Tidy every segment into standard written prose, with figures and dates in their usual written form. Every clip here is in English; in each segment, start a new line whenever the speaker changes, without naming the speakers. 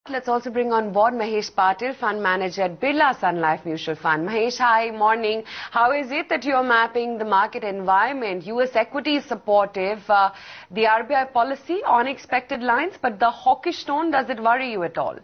Let's also bring on board Mahesh Patil, Fund Manager at Birla Sun Life Mutual Fund. Mahesh, hi, morning. How is it that you're mapping the market environment? US equity is supportive. The RBI policy on expected lines, but the hawkish tone, does it worry you at all?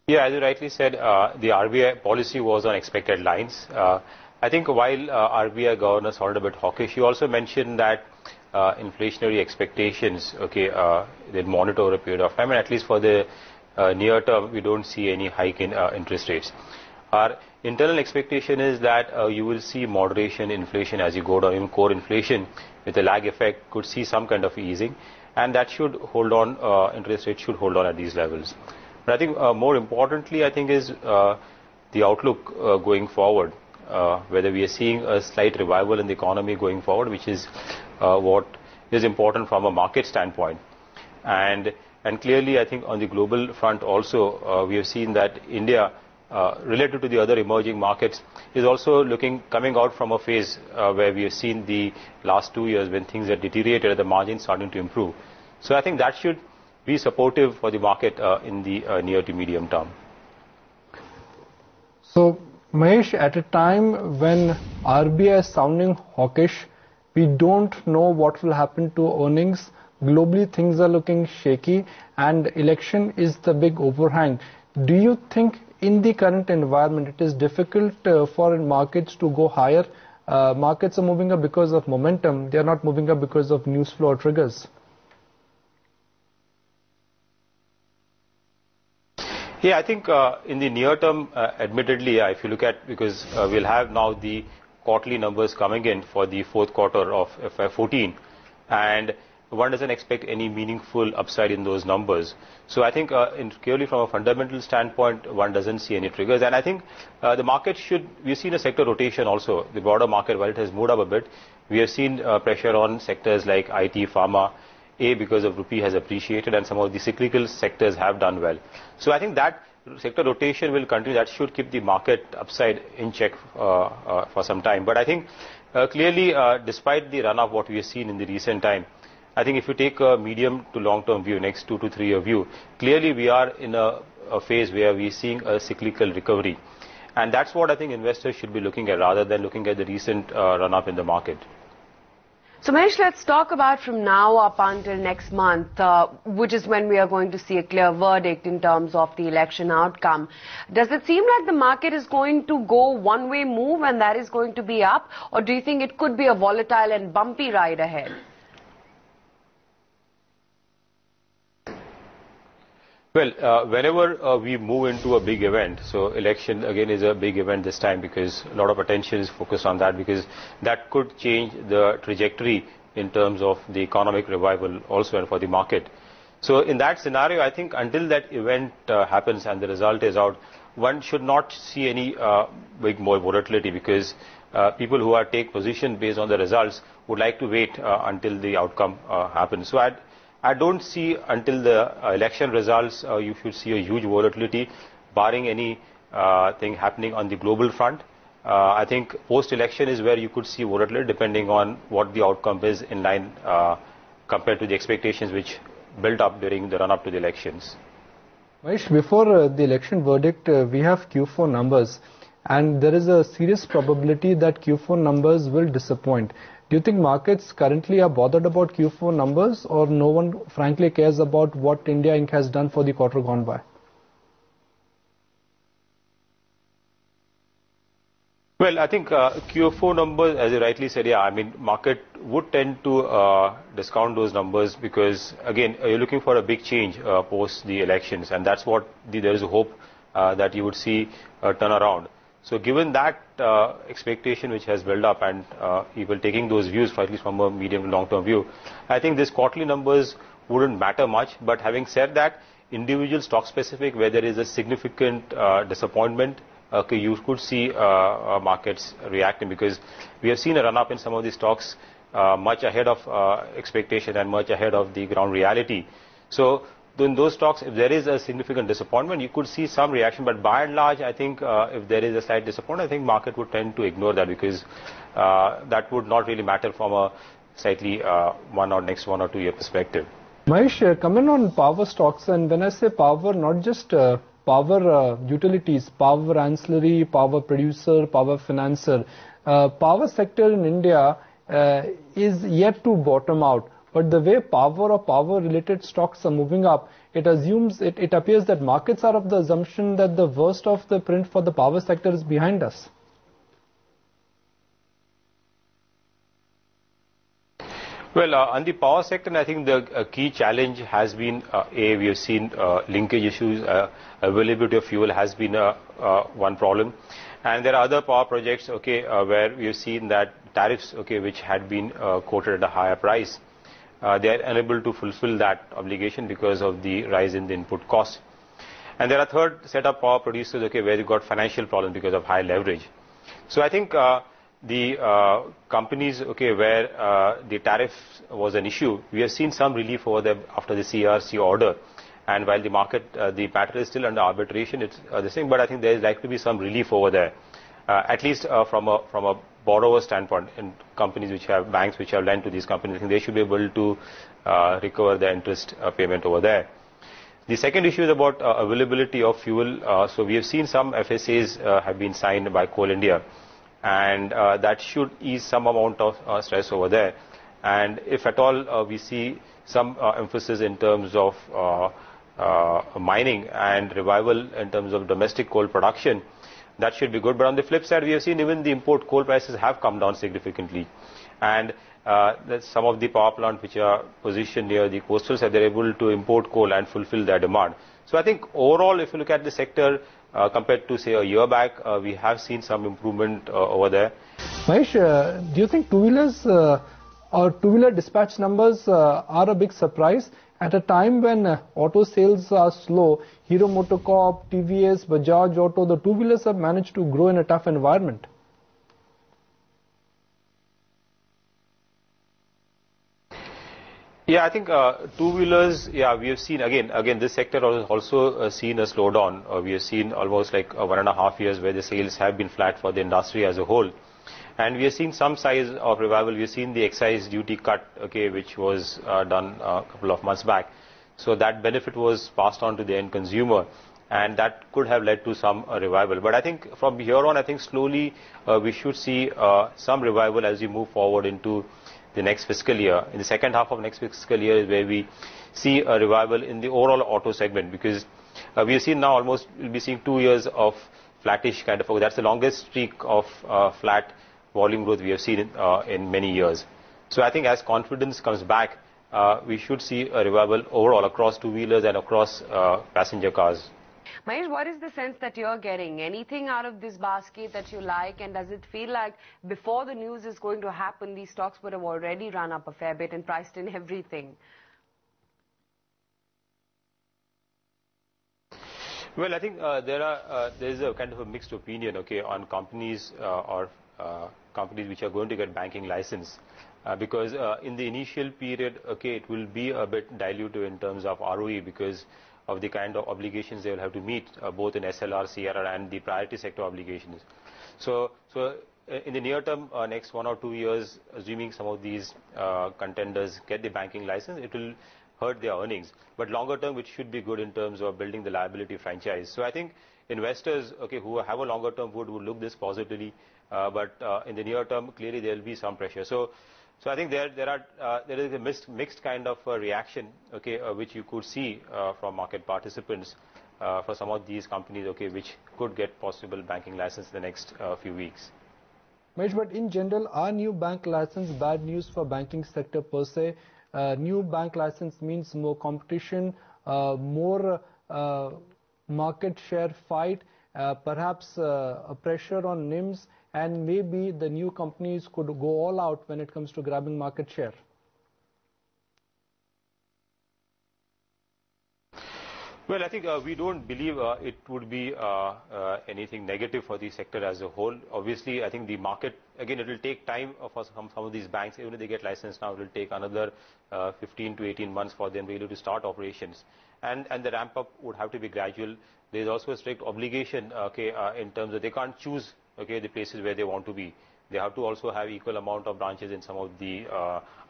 Yeah, as you rightly said, the RBI policy was on expected lines. I think while RBI governor sounded a bit hawkish, he also mentioned that inflationary expectations, they monitor over a period of time, and at least for the near term, we don't see any hike in interest rates. Our internal expectation is that you will see moderation in inflation as you go down. Even core inflation with a lag effect could see some kind of easing, and that should hold on, interest rates should hold on at these levels. But I think more importantly, I think is the outlook going forward, whether we are seeing a slight revival in the economy going forward, which is what is important from a market standpoint. And clearly, I think on the global front also, we have seen that India, related to the other emerging markets, is also coming out from a phase where we have seen the last 2 years when things had deteriorated, the margins starting to improve. So I think that should be supportive for the market in the near to medium term.
So, Mahesh, at a time when RBI is sounding hawkish, we don't know what will happen to earnings. Globally, things are looking shaky, and election is the big overhang. Do you think in the current environment it is difficult for markets to go higher? Markets are moving up because of momentum. They are not moving up because of news flow or triggers.
Yeah, I think in the near term, admittedly, if you look at, because we'll have now the quarterly numbers coming in for the fourth quarter of FY14, and one doesn't expect any meaningful upside in those numbers. So I think clearly from a fundamental standpoint, one doesn't see any triggers. And I think the market we've seen a sector rotation also. The broader market, while it has moved up a bit, we have seen pressure on sectors like IT, pharma, because of rupee has appreciated, and some of the cyclical sectors have done well. So I think that sector rotation will continue. That should keep the market upside in check for some time. But I think clearly, despite the run-up what we have seen in the recent time, I think if you take a medium to long-term view, next 2 to 3 year view, clearly we are in a phase where we are seeing a cyclical recovery. And that's what I think investors should be looking at rather than looking at the recent run-up in the market.
So Mahesh, let's talk about from now up until next month, which is when we are going to see a clear verdict in terms of the election outcome. Does it seem like the market is going to go one-way move and that is going to be up, or do you think it could be a volatile and bumpy ride ahead?
Well, whenever we move into a big event, so election again is a big event this time because a lot of attention is focused on that, because that could change the trajectory in terms of the economic revival also and for the market. So in that scenario, I think until that event happens and the result is out, one should not see any big more volatility, because people who take position based on the results would like to wait until the outcome happens. So I don't see until the election results, you should see a huge volatility, barring any thing happening on the global front. I think post-election is where you could see volatility depending on what the outcome is in line compared to the expectations which built up during the run-up to the elections.
Mahesh, before the election verdict, we have Q4 numbers, and there is a serious probability that Q4 numbers will disappoint. Do you think markets currently are bothered about Q4 numbers, or no one frankly cares about what India Inc. has done for the quarter gone by?
Well, I think Q4 numbers, as you rightly said, yeah, I mean, market would tend to discount those numbers because, again, you're looking for a big change post the elections, and that's what there is a hope that you would see a turnaround. So given that expectation which has built up and people taking those views, at least from a medium to long-term view, I think these quarterly numbers wouldn't matter much. But having said that, individual stock-specific, where there is a significant disappointment, you could see markets reacting, because we have seen a run-up in some of these stocks much ahead of expectation and much ahead of the ground reality. So in those stocks, if there is a significant disappointment, you could see some reaction. But by and large, I think if there is a slight disappointment, I think market would tend to ignore that, because that would not really matter from a slightly next 1 or 2 year perspective.
Mahesh, comment on power stocks, and when I say power, not just power utilities, power ancillary, power producer, power financer. Power sector in India is yet to bottom out, but the way power or power related stocks are moving up, it appears that markets are of the assumption that the worst of the print for the power sector is behind us.
Well, on the power sector, I think the key challenge has been, we have seen linkage issues, availability of fuel has been one problem. And there are other power projects, where we have seen that tariffs, which had been quoted at a higher price, they are unable to fulfill that obligation because of the rise in the input cost. And there are third set of power producers, where they got financial problems because of high leverage. So I think the companies, where the tariff was an issue, we have seen some relief over there after the CRC order. And while the market, the matter is still under arbitration, it's the same. But I think there is likely to be some relief over there, at least from a borrower standpoint. In companies which have banks which have lent to these companies, I think they should be able to recover the interest payment over there. The second issue is about availability of fuel. So we have seen some FSAs have been signed by Coal India, and that should ease some amount of stress over there. And if at all we see some emphasis in terms of mining and revival in terms of domestic coal production, that should be good. But on the flip side, we have seen even the import coal prices have come down significantly. And some of the power plants which are positioned near the coastal side, they're able to import coal and fulfill their demand. So I think overall, if you look at the sector, compared to say a year back, we have seen some improvement over there.
Mahesh, do you think two-wheelers or two-wheeler dispatch numbers are a big surprise at a time when auto sales are slow? Hero MotoCorp, TVS, Bajaj Auto, the two-wheelers have managed to grow in a tough environment.
Yeah, I think two-wheelers, we have seen, again, this sector has also seen a slowdown. We have seen almost like 1.5 years where the sales have been flat for the industry as a whole. And we have seen some size of revival. We have seen the excise duty cut, which was done a couple of months back. So that benefit was passed on to the end consumer, and that could have led to some revival. But I think from here on, I think slowly we should see some revival as we move forward into the next fiscal year. In the second half of next fiscal year is where we see a revival in the overall auto segment, because we have seen now almost, we'll be seeing 2 years of flattish kind of, that's the longest streak of flat volume growth we have seen in many years. So I think as confidence comes back, we should see a revival overall across two-wheelers and across passenger cars.
Mahesh, what is the sense that you're getting? Anything out of this basket that you like, and does it feel like before the news is going to happen, these stocks would have already run up a fair bit and priced in everything?
Well, I think there's a kind of a mixed opinion, on companies or companies which are going to get banking license, because in the initial period, it will be a bit dilutive in terms of ROE because of the kind of obligations they will have to meet, both in SLR, CRR, and the priority sector obligations. So in the near term, next 1 or 2 years, assuming some of these contenders get the banking license, it will hurt their earnings. But longer term, it should be good in terms of building the liability franchise. So I think investors, who have a longer term would look this positively, but in the near term, clearly there will be some pressure. So I think there is a mixed kind of reaction, which you could see from market participants for some of these companies, which could get possible banking license in the next few weeks.
Mahesh, but in general, are new bank license bad news for banking sector per se? New bank license means more competition, more market share fight, perhaps a pressure on NIMs, and maybe the new companies could go all out when it comes to grabbing market share.
Well, I think we don't believe it would be anything negative for the sector as a whole. Obviously, I think the market, again, it will take time for some of these banks. Even if they get licensed now, it will take another 15 to 18 months for them really to start operations. And the ramp up would have to be gradual. There is also a strict obligation, in terms of they can't choose, the places where they want to be. They have to also have equal amount of branches in some of the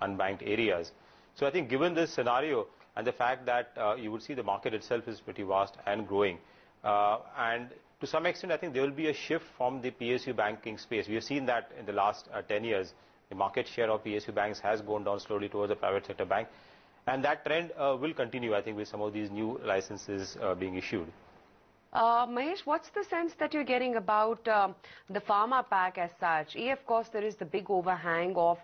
unbanked areas. So I think given this scenario and the fact that you would see the market itself is pretty vast and growing, and to some extent I think there will be a shift from the PSU banking space. We have seen that in the last 10 years, the market share of PSU banks has gone down slowly towards the private sector bank, and that trend will continue, I think, with some of these new licenses being issued.
Mahesh, what's the sense that you're getting about the pharma pack as such? Of course, there is the big overhang of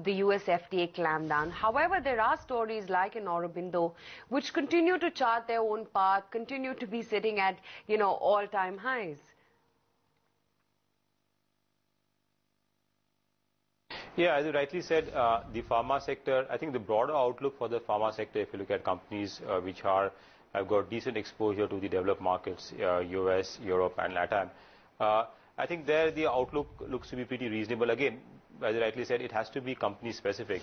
the US FDA clampdown. However, there are stories like in Aurobindo which continue to chart their own path, continue to be sitting at, all-time highs.
Yeah, as you rightly said, the pharma sector, I think the broader outlook for the pharma sector, if you look at companies which have got decent exposure to the developed markets, US, Europe and LATAM, I think there the outlook looks to be pretty reasonable. Again, as you rightly said, it has to be company specific.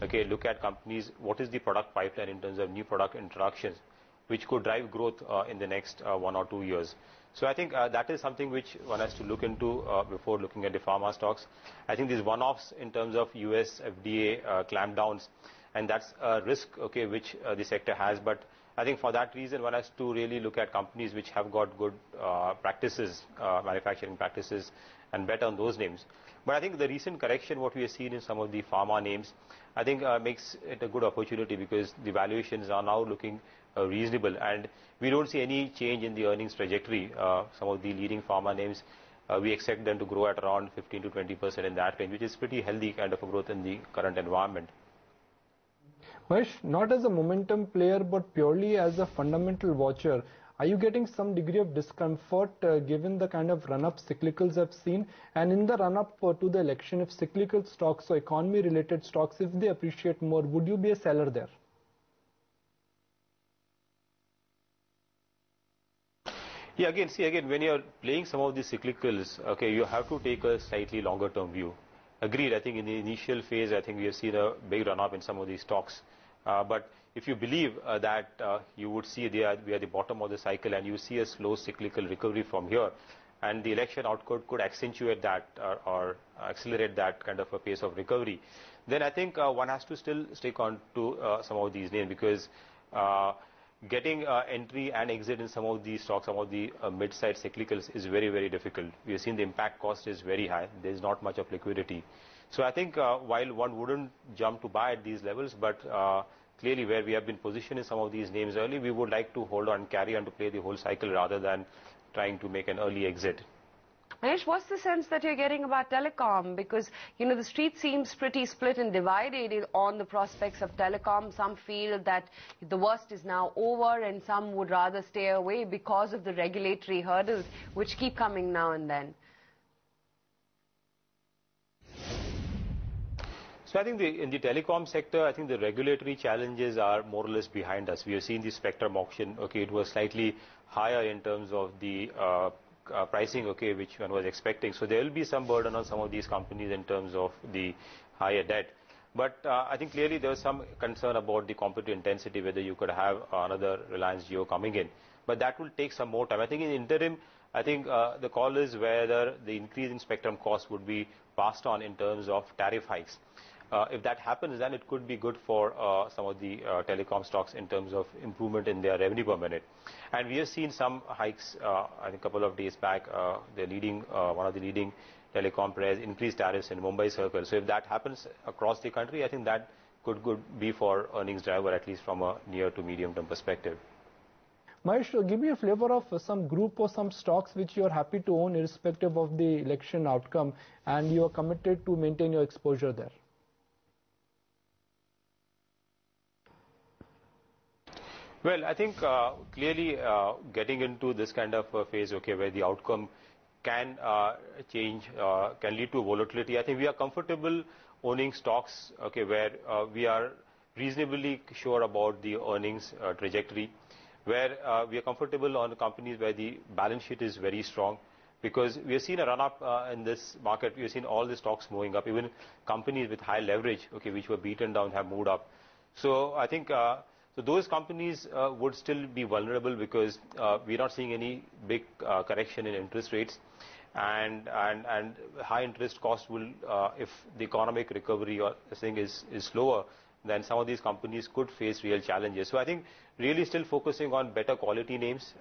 Okay, look at companies, what is the product pipeline in terms of new product introductions, which could drive growth in the next 1 or 2 years. So I think that is something which one has to look into before looking at the pharma stocks. I think these one-offs in terms of US FDA clampdowns, and that's a risk, okay, which the sector has. But I think for that reason, one has to really look at companies which have got good practices, manufacturing practices, and bet on those names. But I think the recent correction, what we have seen in some of the pharma names, I think makes it a good opportunity because the valuations are now looking reasonable, and we don't see any change in the earnings trajectory. Some of the leading pharma names, we expect them to grow at around 15 to 20% in that range, which is pretty healthy kind of a growth in the current environment.
Mahesh, not as a momentum player but purely as a fundamental watcher, are you getting some degree of discomfort given the kind of run-up cyclicals I've seen? And in the run-up to the election, if cyclical stocks or economy-related stocks, if they appreciate more, would you be a seller there?
Yeah, again, when you're playing some of the cyclicals, okay, you have to take a slightly longer term view. Agreed, I think in the initial phase, I think we have seen a big run-up in some of these stocks. But if you believe that you would see we are at the bottom of the cycle and you see a slow cyclical recovery from here, and the election outcome could accentuate that or accelerate that kind of a pace of recovery, then I think one has to still stick on to some of these names, because getting entry and exit in some of these stocks, some of the mid-sized cyclicals is very, very difficult. We have seen the impact cost is very high. There is not much of liquidity. So I think while one wouldn't jump to buy at these levels, but clearly where we have been positioned in some of these names early, we would like to hold on, carry on to play the whole cycle rather than trying to make an early exit.
Mahesh, what's the sense that you're getting about telecom? Because, the street seems pretty split and divided on the prospects of telecom. Some feel that the worst is now over and some would rather stay away because of the regulatory hurdles which keep coming now and then.
So I think in the telecom sector, I think the regulatory challenges are more or less behind us. We have seen the spectrum auction. Okay, it was slightly higher in terms of the pricing, okay, which one was expecting. So there will be some burden on some of these companies in terms of the higher debt. But I think clearly there was some concern about the competitive intensity, whether you could have another Reliance Jio coming in. But that will take some more time. I think in the interim, I think the call is whether the increase in spectrum cost would be passed on in terms of tariff hikes. If that happens, then it could be good for some of the telecom stocks in terms of improvement in their revenue per minute. And we have seen some hikes, I think a couple of days back, one of the leading telecom players increased tariffs in Mumbai circle. So if that happens across the country, I think that could be for earnings driver, at least from a near to medium term perspective.
Mahesh, give me a flavor of some group or some stocks which you are happy to own irrespective of the election outcome, and you are committed to maintain your exposure there.
Well, I think clearly getting into this kind of a phase, okay, where the outcome can change, can lead to volatility. I think we are comfortable owning stocks, okay, where we are reasonably sure about the earnings trajectory, where we are comfortable on companies where the balance sheet is very strong, because we have seen a run-up in this market. We have seen all the stocks moving up, even companies with high leverage, okay, which were beaten down, have moved up. So I think so those companies would still be vulnerable because we are not seeing any big correction in interest rates. and high interest cost will, if the economic recovery or thing is slower, then some of these companies could face real challenges. So I think really still focusing on better quality names,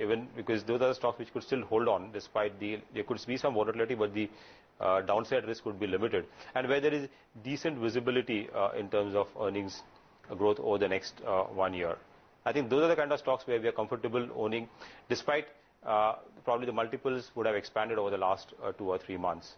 even because those are the stocks which could still hold on despite there could be some volatility, but the downside risk would be limited. And where there is decent visibility in terms of earnings growth over the next 1 year. I think those are the kind of stocks where we are comfortable owning, despite probably the multiples would have expanded over the last 2 or 3 months.